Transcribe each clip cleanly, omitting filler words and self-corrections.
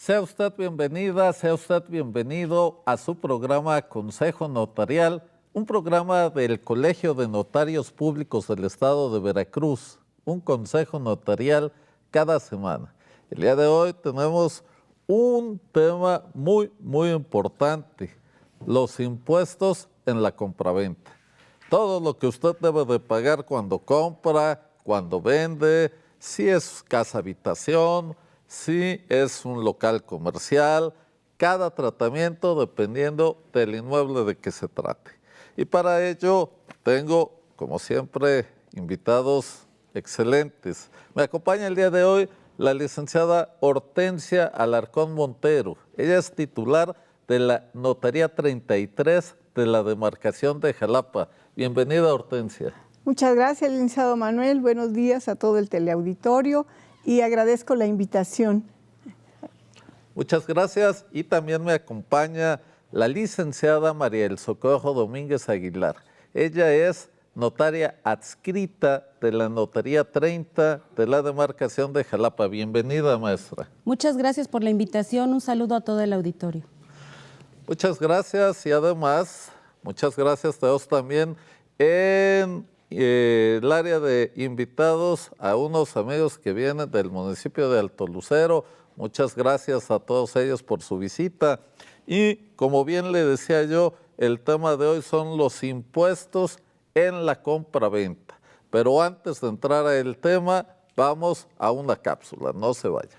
Sea usted bienvenida, sea usted bienvenido a su programa Consejo Notarial, un programa del Colegio de Notarios Públicos del Estado de Veracruz, un consejo notarial cada semana. El día de hoy tenemos un tema muy importante, los impuestos en la compraventa. Todo lo que usted debe de pagar cuando compra, cuando vende, si es casa habitación, si es un local comercial, cada tratamiento dependiendo del inmueble de que se trate. Y para ello tengo, como siempre, invitados excelentes. Me acompaña el día de hoy la licenciada Hortensia Alarcón Montero. Ella es titular de la Notaría 33 de la demarcación de Jalapa. Bienvenida, Hortensia. Muchas gracias, licenciado Manuel. Buenos días a todo el teleauditorio y agradezco la invitación. Muchas gracias. Y también me acompaña la licenciada María del Socorro Domínguez Aguilar. Ella es notaria adscrita de la Notaría 30 de la demarcación de Jalapa. Bienvenida, maestra. Muchas gracias por la invitación. Un saludo a todo el auditorio. Muchas gracias y además, muchas gracias a todos también en el área de invitados a unos amigos que vienen del municipio de Alto Lucero. Muchas gracias a todos ellos por su visita. Y como bien le decía yo, el tema de hoy son los impuestos en la compraventa. Pero antes de entrar al tema, vamos a una cápsula. No se vaya.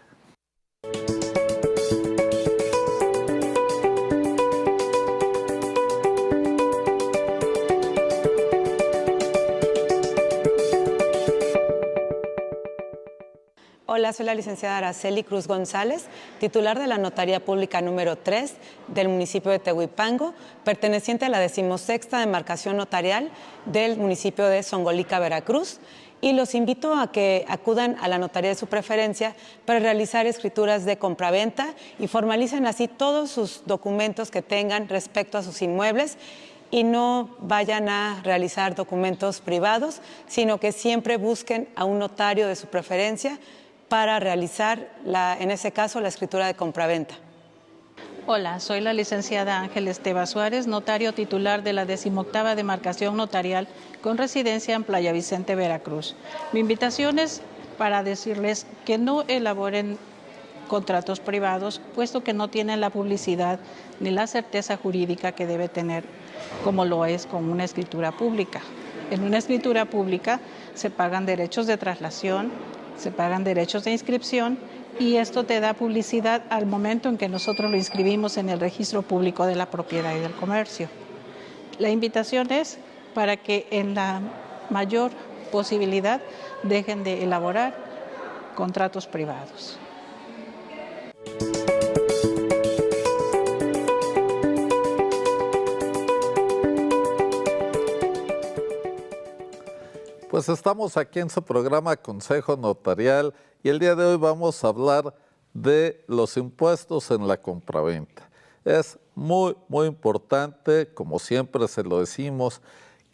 Hola, soy la licenciada Araceli Cruz González, titular de la Notaría Pública número 3 del municipio de Tehuipango, perteneciente a la 16ª demarcación notarial del municipio de Zongolica, Veracruz. Y los invito a que acudan a la notaría de su preferencia para realizar escrituras de compraventa y formalicen así todos sus documentos que tengan respecto a sus inmuebles y no vayan a realizar documentos privados, sino que siempre busquen a un notario de su preferencia para realizar, en ese caso, la escritura de compraventa. Hola, soy la licenciada Ángeles Teba Suárez, notario titular de la 18ª demarcación notarial con residencia en Playa Vicente, Veracruz. Mi invitación es para decirles que no elaboren contratos privados, puesto que no tienen la publicidad ni la certeza jurídica que debe tener, como lo es con una escritura pública. En una escritura pública se pagan derechos de traslación, se pagan derechos de inscripción y esto te da publicidad al momento en que nosotros lo inscribimos en el registro público de la propiedad y del comercio. La invitación es para que en la mayor posibilidad dejen de elaborar contratos privados. Pues estamos aquí en su programa Consejo Notarial y el día de hoy vamos a hablar de los impuestos en la compraventa. Es muy importante, como siempre se lo decimos,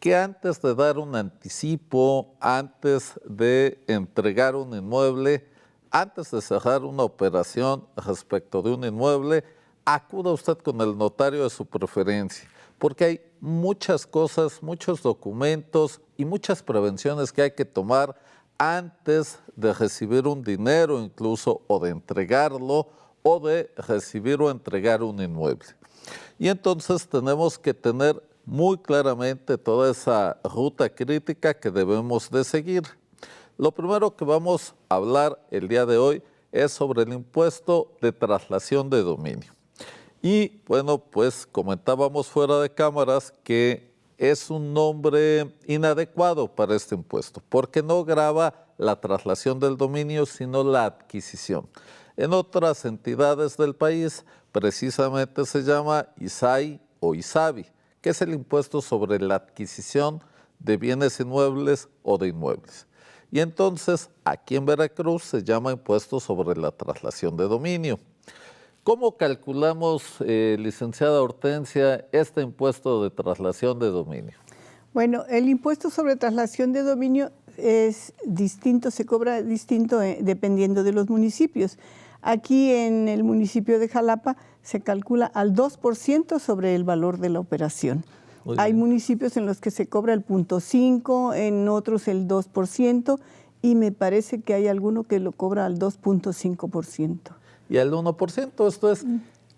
que antes de dar un anticipo, antes de entregar un inmueble, antes de cerrar una operación respecto de un inmueble, acuda usted con el notario de su preferencia, porque hay muchas cosas, muchos documentos y muchas prevenciones que hay que tomar antes de recibir un dinero incluso o de entregarlo o de recibir o entregar un inmueble. Y entonces tenemos que tener muy claramente toda esa ruta crítica que debemos de seguir. Lo primero que vamos a hablar el día de hoy es sobre el impuesto de traslación de dominio. Y bueno, pues comentábamos fuera de cámaras que es un nombre inadecuado para este impuesto, porque no grava la traslación del dominio, sino la adquisición. En otras entidades del país, precisamente se llama ISAI o ISABI, que es el impuesto sobre la adquisición de bienes inmuebles o de inmuebles. Y entonces, aquí en Veracruz se llama impuesto sobre la traslación de dominio. ¿Cómo calculamos, licenciada Hortensia, este impuesto de traslación de dominio? Bueno, el impuesto sobre traslación de dominio es distinto, se cobra distinto dependiendo de los municipios. Aquí en el municipio de Jalapa se calcula al 2% sobre el valor de la operación. Muy Hay bien. municipios en los que se cobra el 0.5%, en otros el 2%, y me parece que hay alguno que lo cobra al 2.5%. Y el 1%, esto es,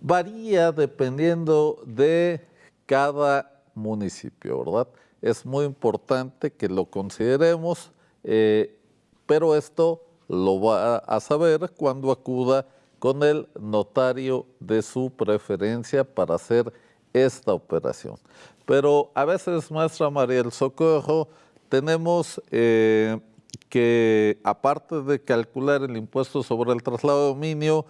varía dependiendo de cada municipio, ¿verdad? Es muy importante que lo consideremos, pero esto lo va a saber cuando acuda con el notario de su preferencia para hacer esta operación. Pero a veces, maestra María del Socorro, tenemos que, aparte de calcular el impuesto sobre el traslado de dominio,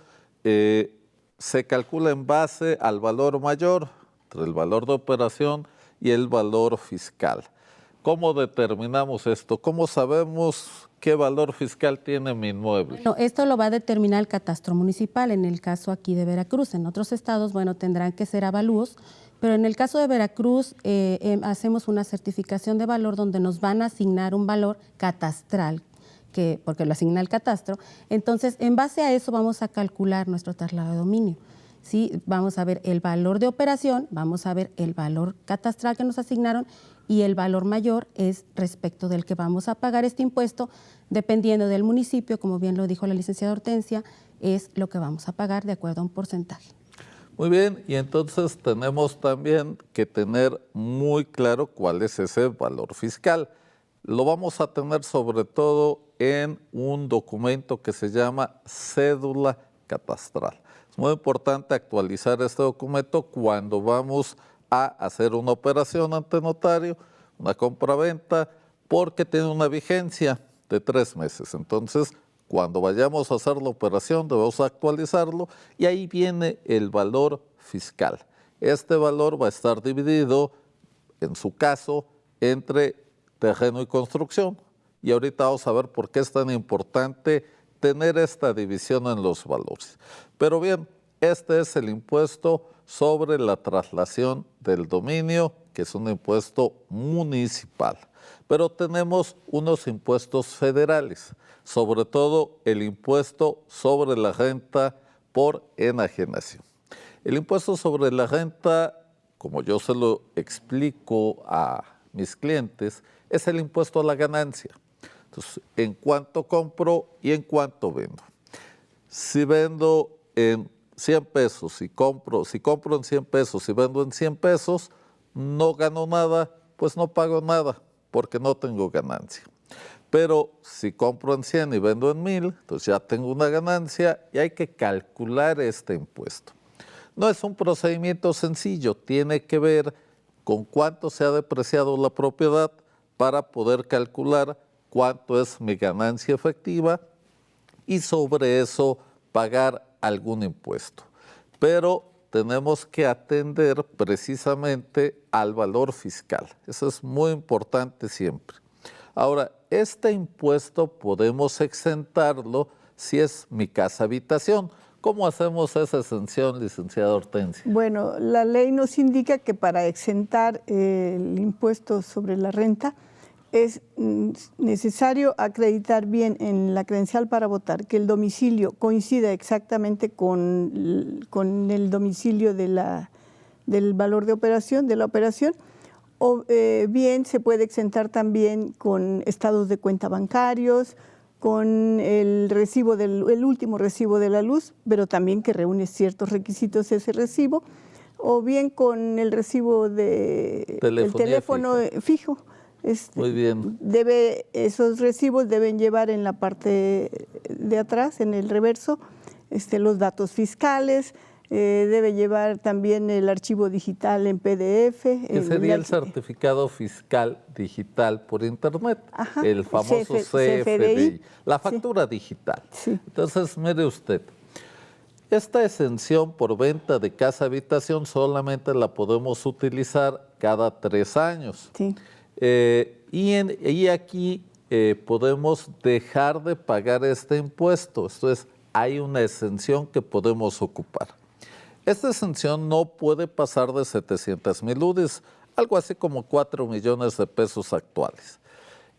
se calcula en base al valor mayor, entre el valor de operación y el valor fiscal. ¿Cómo determinamos esto? ¿Cómo sabemos qué valor fiscal tiene mi inmueble? Bueno, esto lo va a determinar el catastro municipal, en el caso aquí de Veracruz. En otros estados, bueno, tendrán que ser avalúos, pero en el caso de Veracruz hacemos una certificación de valor donde nos van a asignar un valor catastral, porque lo asigna el catastro. Entonces, en base a eso vamos a calcular nuestro traslado de dominio. ¿Sí? Vamos a ver el valor de operación, vamos a ver el valor catastral que nos asignaron y el valor mayor es respecto del que vamos a pagar este impuesto, dependiendo del municipio, como bien lo dijo la licenciada Hortensia, es lo que vamos a pagar de acuerdo a un porcentaje. Muy bien, y entonces tenemos también que tener muy claro cuál es ese valor fiscal. Lo vamos a tener sobre todo en un documento que se llama cédula catastral. Es muy importante actualizar este documento cuando vamos a hacer una operación ante notario, una compraventa, porque tiene una vigencia de 3 meses. Entonces, cuando vayamos a hacer la operación, debemos actualizarlo y ahí viene el valor fiscal. Este valor va a estar dividido, en su caso, entre terreno y construcción. Y ahorita vamos a ver por qué es tan importante tener esta división en los valores. Pero bien, este es el impuesto sobre la traslación del dominio, que es un impuesto municipal. Pero tenemos unos impuestos federales, sobre todo el impuesto sobre la renta por enajenación. El impuesto sobre la renta, como yo se lo explico a mis clientes, es el impuesto a la ganancia. Entonces, en cuánto compro y en cuánto vendo. Si vendo en 100 pesos, si compro en 100 pesos y vendo en 100 pesos, no gano nada, pues no pago nada, porque no tengo ganancia. Pero si compro en 100 y vendo en 1000, entonces ya tengo una ganancia y hay que calcular este impuesto. No es un procedimiento sencillo, tiene que ver con cuánto se ha depreciado la propiedad para poder calcular cuánto es mi ganancia efectiva y sobre eso pagar algún impuesto. Pero tenemos que atender precisamente al valor fiscal. Eso es muy importante siempre. Ahora, este impuesto podemos exentarlo si es mi casa habitación. ¿Cómo hacemos esa exención, licenciada Hortensia? Bueno, la ley nos indica que para exentar el impuesto sobre la renta es necesario acreditar bien en la credencial para votar que el domicilio coincida exactamente con el domicilio del valor de operación, de la operación, o bien se puede exentar también con estados de cuenta bancarios, con el recibo el último recibo de la luz, pero también que reúne ciertos requisitos ese recibo, o bien con el recibo del teléfono fijo. Muy bien. Esos recibos deben llevar en la parte de atrás, en el reverso, los datos fiscales, debe llevar también el archivo digital en PDF. Que sería el certificado fiscal digital por internet, Ajá, el famoso CFDI, la factura digital. Sí. Entonces, mire usted, esta exención por venta de casa habitación solamente la podemos utilizar cada 3 años. Sí. Y aquí podemos dejar de pagar este impuesto. Esto es, hay una exención que podemos ocupar. Esta exención no puede pasar de 700,000 UDIs, algo así como 4 millones de pesos actuales.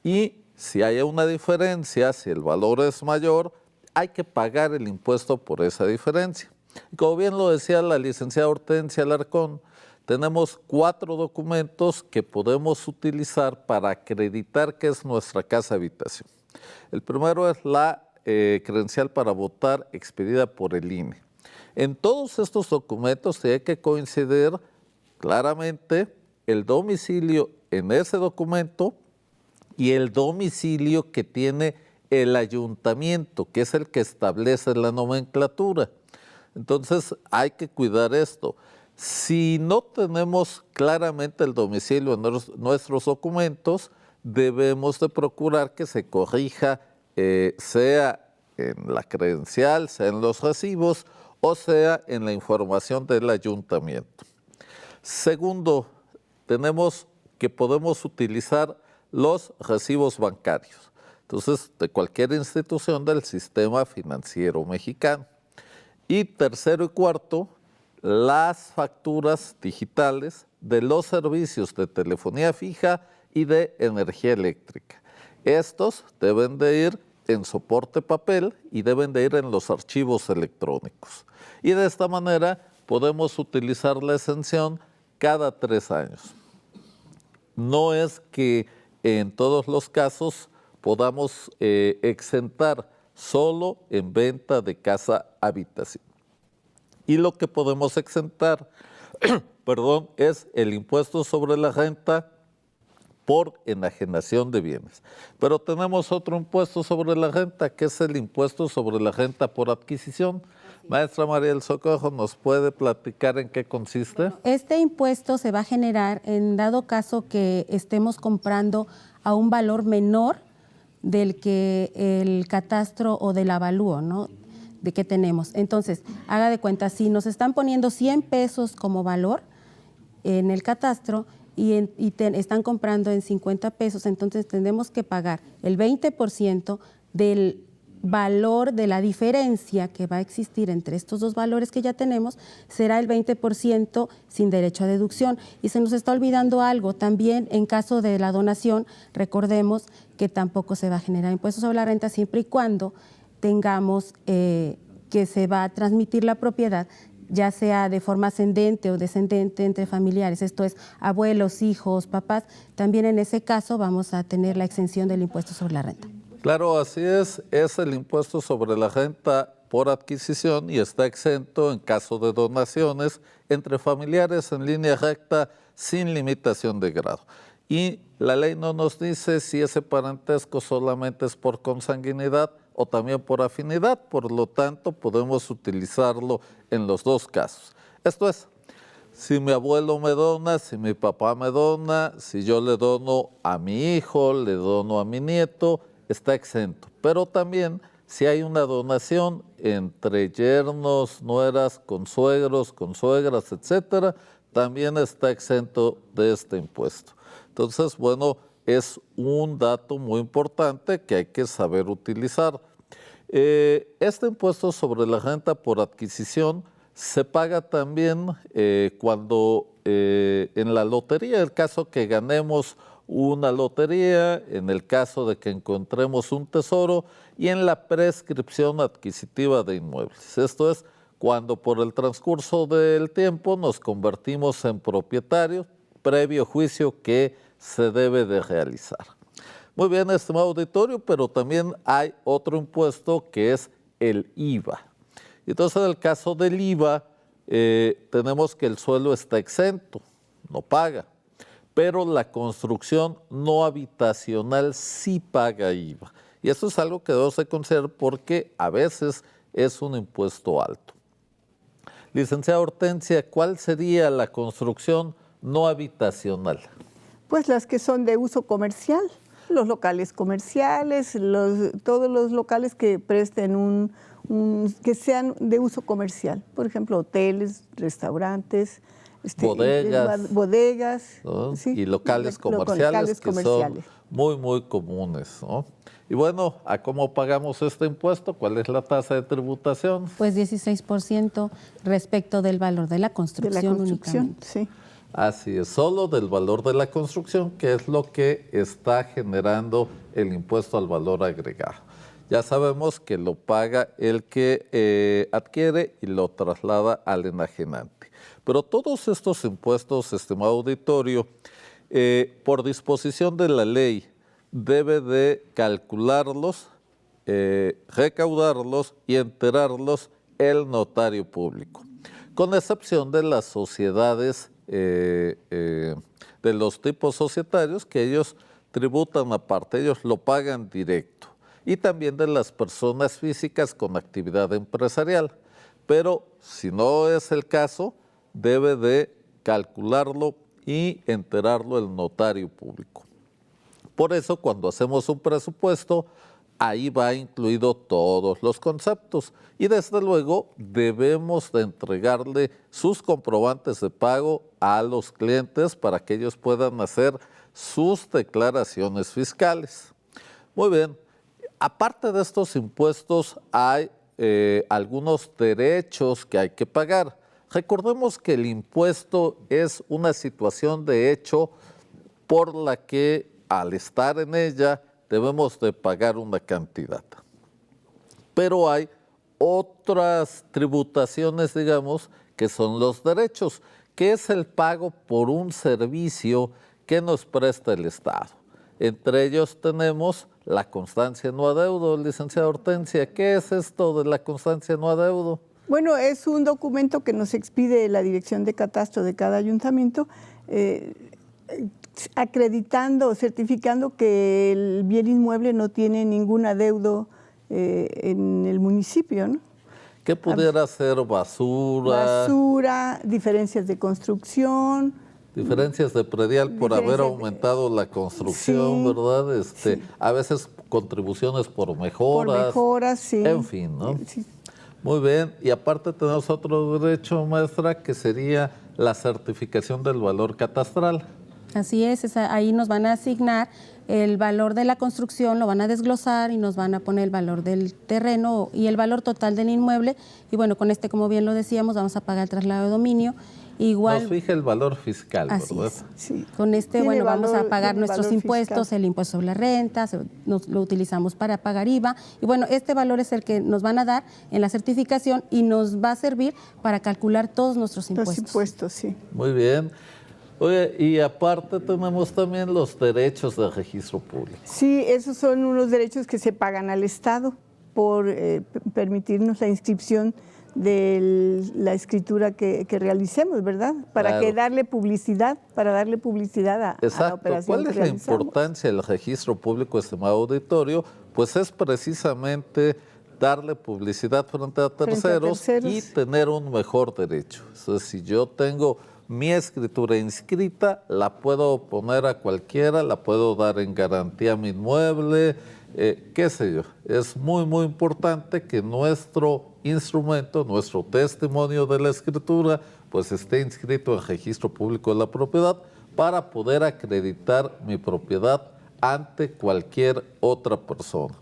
Y si hay una diferencia, si el valor es mayor, hay que pagar el impuesto por esa diferencia. Y como bien lo decía la licenciada Hortensia Alarcón, tenemos 4 documentos que podemos utilizar para acreditar que es nuestra casa habitación. El primero es la credencial para votar expedida por el INE. En todos estos documentos tiene que coincidir claramente el domicilio en ese documento y el domicilio que tiene el ayuntamiento, que es el que establece la nomenclatura. Entonces hay que cuidar esto. Si no tenemos claramente el domicilio en nuestros documentos, debemos de procurar que se corrija, sea en la credencial, sea en los recibos o sea en la información del ayuntamiento. Segundo, tenemos que podemos utilizar los recibos bancarios, entonces de cualquier institución del sistema financiero mexicano. Y tercero y cuarto, las facturas digitales de los servicios de telefonía fija y de energía eléctrica. Estos deben de ir en soporte papel y deben de ir en los archivos electrónicos. Y de esta manera podemos utilizar la exención cada 3 años. No es que en todos los casos podamos exentar solo en venta de casa habitación. Y lo que podemos exentar, perdón, es el impuesto sobre la renta por enajenación de bienes. Pero tenemos otro impuesto sobre la renta, que es el impuesto sobre la renta por adquisición. Maestra María del Socorro, ¿nos puede platicar en qué consiste? Este impuesto se va a generar en dado caso que estemos comprando a un valor menor del que el catastro o del avalúo, ¿no?, de que tenemos. Entonces, haga de cuenta, si nos están poniendo 100 pesos como valor en el catastro y están comprando en 50 pesos, entonces tendremos que pagar el 20% del valor de la diferencia que va a existir entre estos dos valores que ya tenemos, será el 20% sin derecho a deducción. Y se nos está olvidando algo, también en caso de la donación, recordemos que tampoco se va a generar impuesto sobre la renta siempre y cuando tengamos que se va a transmitir la propiedad, ya sea de forma ascendente o descendente entre familiares, esto es abuelos, hijos, papás, también en ese caso vamos a tener la exención del impuesto sobre la renta. Claro, así es el impuesto sobre la renta por adquisición y está exento en caso de donaciones entre familiares en línea recta sin limitación de grado. Y la ley no nos dice si ese parentesco solamente es por consanguinidad o también por afinidad, por lo tanto podemos utilizarlo en los dos casos. Esto es, si mi abuelo me dona, si mi papá me dona, si yo le dono a mi hijo, le dono a mi nieto, está exento. Pero también si hay una donación entre yernos, nueras, consuegros, consuegras, etcétera, también está exento de este impuesto. Entonces, bueno, es un dato muy importante que hay que saber utilizar. Este impuesto sobre la renta por adquisición se paga también cuando en la lotería, el caso que ganemos una lotería, en el caso de que encontremos un tesoro y en la prescripción adquisitiva de inmuebles. Esto es cuando por el transcurso del tiempo nos convertimos en propietarios, previo juicio que se debe de realizar. Muy bien, estimado auditorio, pero también hay otro impuesto que es el IVA. Entonces, en el caso del IVA, tenemos que el suelo está exento, no paga, pero la construcción no habitacional sí paga IVA. Y eso es algo que debemos de considerar porque a veces es un impuesto alto. Licenciada Hortensia, ¿cuál sería la construcción no habitacional? Pues las que son de uso comercial, los locales comerciales, todos los locales que presten que sean de uso comercial, por ejemplo, hoteles, restaurantes, bodegas, ¿no? ¿sí? Y locales comerciales que son muy, muy comunes, ¿no? Y bueno, ¿a cómo pagamos este impuesto? ¿Cuál es la tasa de tributación? Pues 16% respecto del valor de la construcción, únicamente. Sí. Así es, solo del valor de la construcción, que es lo que está generando el impuesto al valor agregado. Ya sabemos que lo paga el que adquiere y lo traslada al enajenante. Pero todos estos impuestos, estimado auditorio, por disposición de la ley, debe de calcularlos, recaudarlos y enterarlos el notario público, con excepción de las sociedades de los tipos societarios, que ellos tributan aparte, ellos lo pagan directo, y también de las personas físicas con actividad empresarial. Pero si no es el caso, debe de calcularlo y enterarlo el notario público. Por eso, cuando hacemos un presupuesto, ahí va incluido todos los conceptos y desde luego debemos de entregarle sus comprobantes de pago a los clientes para que ellos puedan hacer sus declaraciones fiscales. Muy bien, aparte de estos impuestos hay algunos derechos que hay que pagar. Recordemos que el impuesto es una situación de hecho por la que al estar en ella debemos de pagar una cantidad. Pero hay otras tributaciones, digamos, que son los derechos, que es el pago por un servicio que nos presta el Estado. Entre ellos tenemos la constancia no adeudo. Licenciada Hortensia, ¿qué es esto de la constancia no adeudo? Bueno, es un documento que nos expide la Dirección de Catastro de cada ayuntamiento, acreditando o certificando que el bien inmueble no tiene ningún adeudo en el municipio, ¿no? ¿Qué pudiera ser basura? Basura, diferencias de construcción. Diferencias de predial por haber aumentado la construcción, sí, ¿verdad? Sí. A veces contribuciones por mejoras. Por mejoras, sí. En fin, ¿no? Sí. Muy bien, y aparte tenemos otro derecho, maestra, que sería la certificación del valor catastral. Así es, ahí nos van a asignar el valor de la construcción, lo van a desglosar y nos van a poner el valor del terreno y el valor total del inmueble. Y bueno, con como bien lo decíamos, vamos a pagar el traslado de dominio. Igual, nos fija el valor fiscal, así ¿verdad? Es. Sí. Con bueno, vamos a pagar tiene nuestros valor impuestos, fiscal. el impuesto sobre la renta, lo utilizamos para pagar IVA. Y bueno, este valor es el que nos van a dar en la certificación y nos va a servir para calcular todos nuestros impuestos. Los impuestos, sí. Muy bien. Oye, y aparte tenemos también los derechos de registro público. Sí, esos son unos derechos que se pagan al Estado por permitirnos la inscripción de la escritura que realicemos, ¿verdad? Para Claro. darle publicidad a la operación ¿Cuál que es la realizamos? importancia del registro público, estimado auditorio? Pues es precisamente darle publicidad frente a terceros y tener un mejor derecho. Entonces, si yo tengo mi escritura inscrita, la puedo poner a cualquiera, la puedo dar en garantía a mi inmueble, qué sé yo. Es muy, muy importante que nuestro instrumento, nuestro testimonio de la escritura, pues esté inscrito en el registro público de la propiedad para poder acreditar mi propiedad ante cualquier otra persona.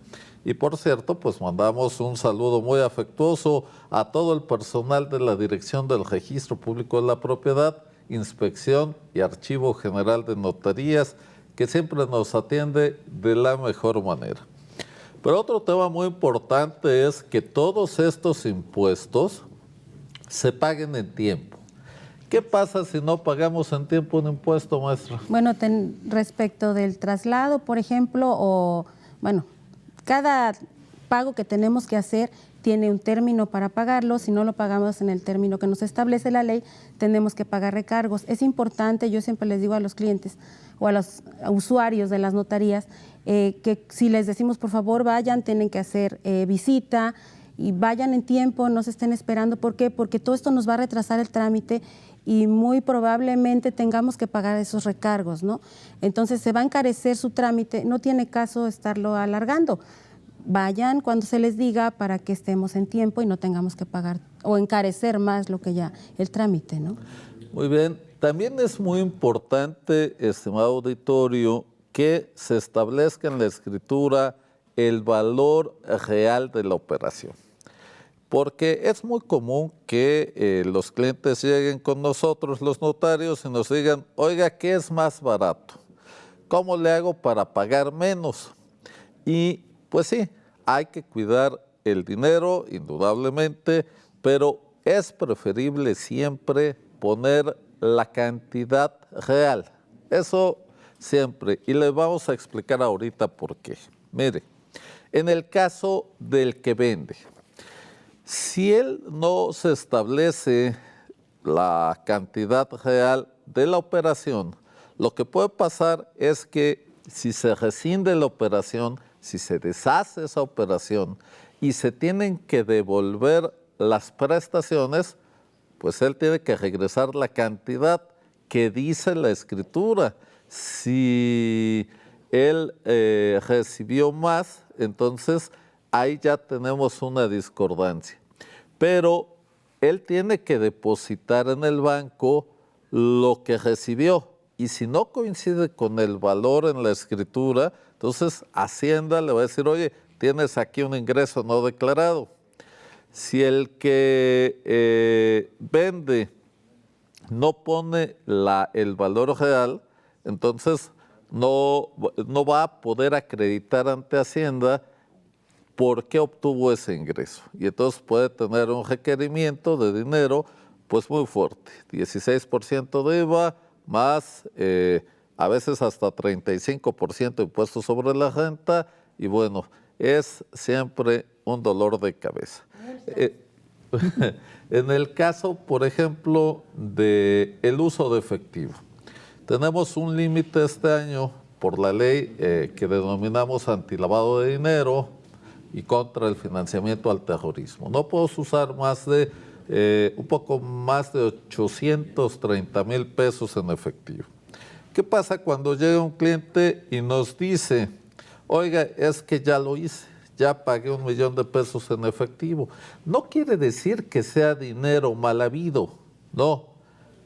Y por cierto, pues mandamos un saludo muy afectuoso a todo el personal de la Dirección del Registro Público de la Propiedad, Inspección y Archivo General de Notarías, que siempre nos atiende de la mejor manera. Pero otro tema muy importante es que todos estos impuestos se paguen en tiempo. ¿Qué pasa si no pagamos en tiempo un impuesto, maestra? Bueno, respecto del traslado, por ejemplo, cada pago que tenemos que hacer tiene un término para pagarlo. Si no lo pagamos en el término que nos establece la ley, tenemos que pagar recargos. Es importante, yo siempre les digo a los clientes o a los usuarios de las notarías, que si les decimos, por favor, vayan, tienen que hacer visita y vayan en tiempo, no se estén esperando. ¿Por qué? Porque todo esto nos va a retrasar el trámite y muy probablemente tengamos que pagar esos recargos, ¿no? Entonces se va a encarecer su trámite, no tiene caso estarlo alargando. Vayan cuando se les diga para que estemos en tiempo y no tengamos que pagar o encarecer más lo que ya el trámite, ¿no? Muy bien. También es muy importante, estimado auditorio, que se establezca en la escritura el valor real de la operación. Porque es muy común que los clientes lleguen con nosotros, los notarios, y nos digan, oiga, ¿qué es más barato? ¿Cómo le hago para pagar menos? Y pues sí, hay que cuidar el dinero, indudablemente, pero es preferible siempre poner la cantidad real. Eso siempre. Y les vamos a explicar ahorita por qué. Mire, en el caso del que vende, si él no se establece la cantidad real de la operación, lo que puede pasar es que si se rescinde la operación, si se deshace esa operación y se tienen que devolver las prestaciones, pues él tiene que regresar la cantidad que dice la escritura. Si él recibió más, entonces ahí ya tenemos una discordancia. Pero él tiene que depositar en el banco lo que recibió. Y si no coincide con el valor en la escritura, entonces Hacienda le va a decir, oye, tienes aquí un ingreso no declarado. Si el que vende no pone el valor real, entonces no va a poder acreditar ante Hacienda por qué obtuvo ese ingreso. Y entonces puede tener un requerimiento de dinero pues muy fuerte, 16% de IVA, más a veces hasta 35% de impuestos sobre la renta, y bueno, es siempre un dolor de cabeza. En el caso, por ejemplo, del uso de efectivo, tenemos un límite este año por la ley que denominamos antilavado de dinero y contra el financiamiento al terrorismo. No puedes usar más de un poco más de 830,000 pesos en efectivo. ¿Qué pasa cuando llega un cliente y nos dice, oiga, es que ya lo hice, ya pagué 1,000,000 de pesos en efectivo? No quiere decir que sea dinero mal habido, no,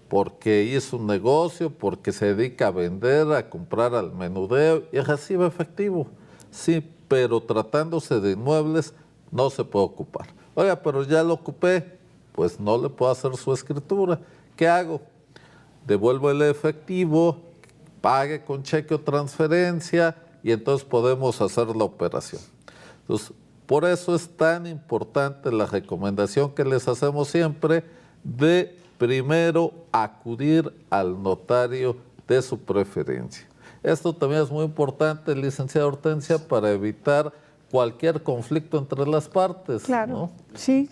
porque hizo un negocio, porque se dedica a vender, a comprar al menudeo y recibe efectivo. Sí, pero tratándose de inmuebles no se puede ocupar. Oiga, pero ya lo ocupé, pues no le puedo hacer su escritura. ¿Qué hago? Devuelvo el efectivo, pague con cheque o transferencia y entonces podemos hacer la operación. Entonces, por eso es tan importante la recomendación que les hacemos siempre de primero acudir al notario de su preferencia. Esto también es muy importante, licenciada Hortensia, para evitar cualquier conflicto entre las partes. Claro, ¿no? Sí.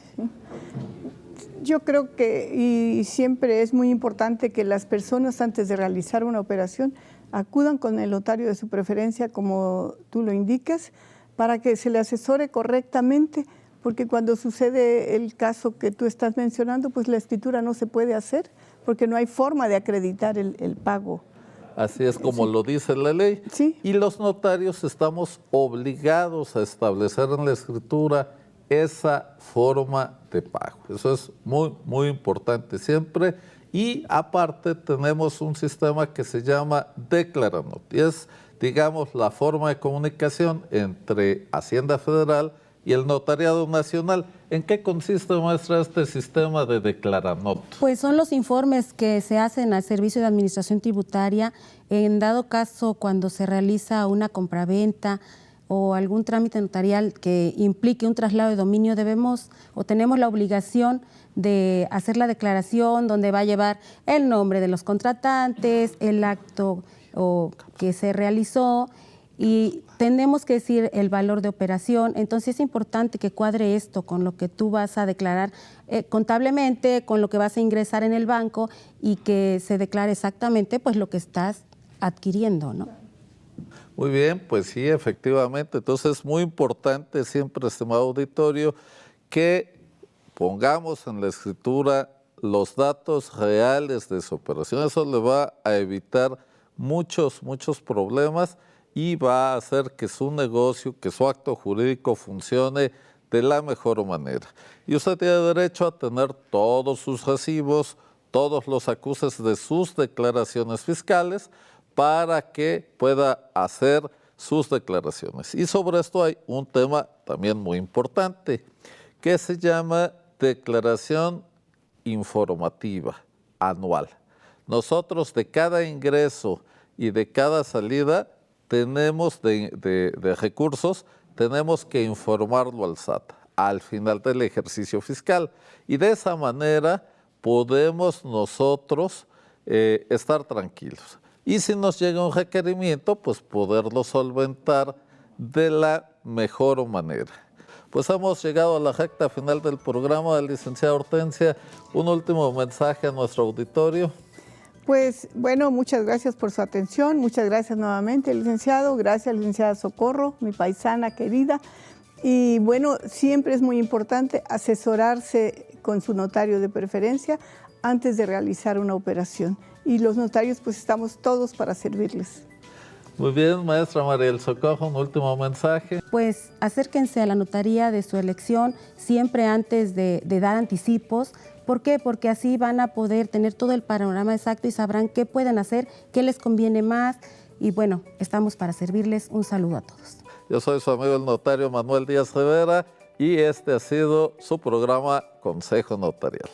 Yo creo que y siempre es muy importante que las personas antes de realizar una operación acudan con el notario de su preferencia, como tú lo indicas, para que se le asesore correctamente, porque cuando sucede el caso que tú estás mencionando, pues la escritura no se puede hacer, porque no hay forma de acreditar el pago. Así es como lo dice la ley. Sí. Y los notarios estamos obligados a establecer en la escritura esa forma de pago. Eso es muy, muy importante siempre. Y aparte tenemos un sistema que se llama Declaranot. Y es, digamos, la forma de comunicación entre Hacienda Federal y el Notariado Nacional. ¿En qué consiste, maestra, este sistema de Declaranot? Pues son los informes que se hacen al Servicio de Administración Tributaria. En dado caso, cuando se realiza una compraventa o algún trámite notarial que implique un traslado de dominio, debemos o tenemos la obligación de hacer la declaración donde va a llevar el nombre de los contratantes, el acto que se realizó, y tenemos que decir el valor de operación. Entonces es importante que cuadre esto con lo que tú vas a declarar contablemente, con lo que vas a ingresar en el banco, y que se declare exactamente pues lo que estás adquiriendo, ¿no? Muy bien, pues sí, efectivamente. Entonces es muy importante siempre, estimado auditorio, que pongamos en la escritura los datos reales de su operación. Eso le va a evitar muchos problemas y va a hacer que su negocio, que su acto jurídico funcione de la mejor manera. Y usted tiene derecho a tener todos sus recibos, todos los acuses de sus declaraciones fiscales para que pueda hacer sus declaraciones. Y sobre esto hay un tema también muy importante que se llama declaración informativa anual. Nosotros de cada ingreso y de cada salida tenemos de recursos, tenemos que informarlo al SAT al final del ejercicio fiscal. Y de esa manera podemos nosotros estar tranquilos. Y si nos llega un requerimiento, pues poderlo solventar de la mejor manera. Pues hemos llegado a la recta final del programa. Licenciada Hortensia, un último mensaje a nuestro auditorio. Pues bueno, muchas gracias por su atención, muchas gracias nuevamente, licenciado, gracias, licenciada Socorro, mi paisana querida. Y bueno, siempre es muy importante asesorarse con su notario de preferencia antes de realizar una operación. Y los notarios, pues estamos todos para servirles. Muy bien, maestra Mariel Socorro, un último mensaje. Pues acérquense a la notaría de su elección siempre antes de dar anticipos. ¿Por qué? Porque así van a poder tener todo el panorama exacto y sabrán qué pueden hacer, qué les conviene más. Y bueno, estamos para servirles. Un saludo a todos. Yo soy su amigo el notario Manuel Díaz Rivera y este ha sido su programa Consejo Notarial.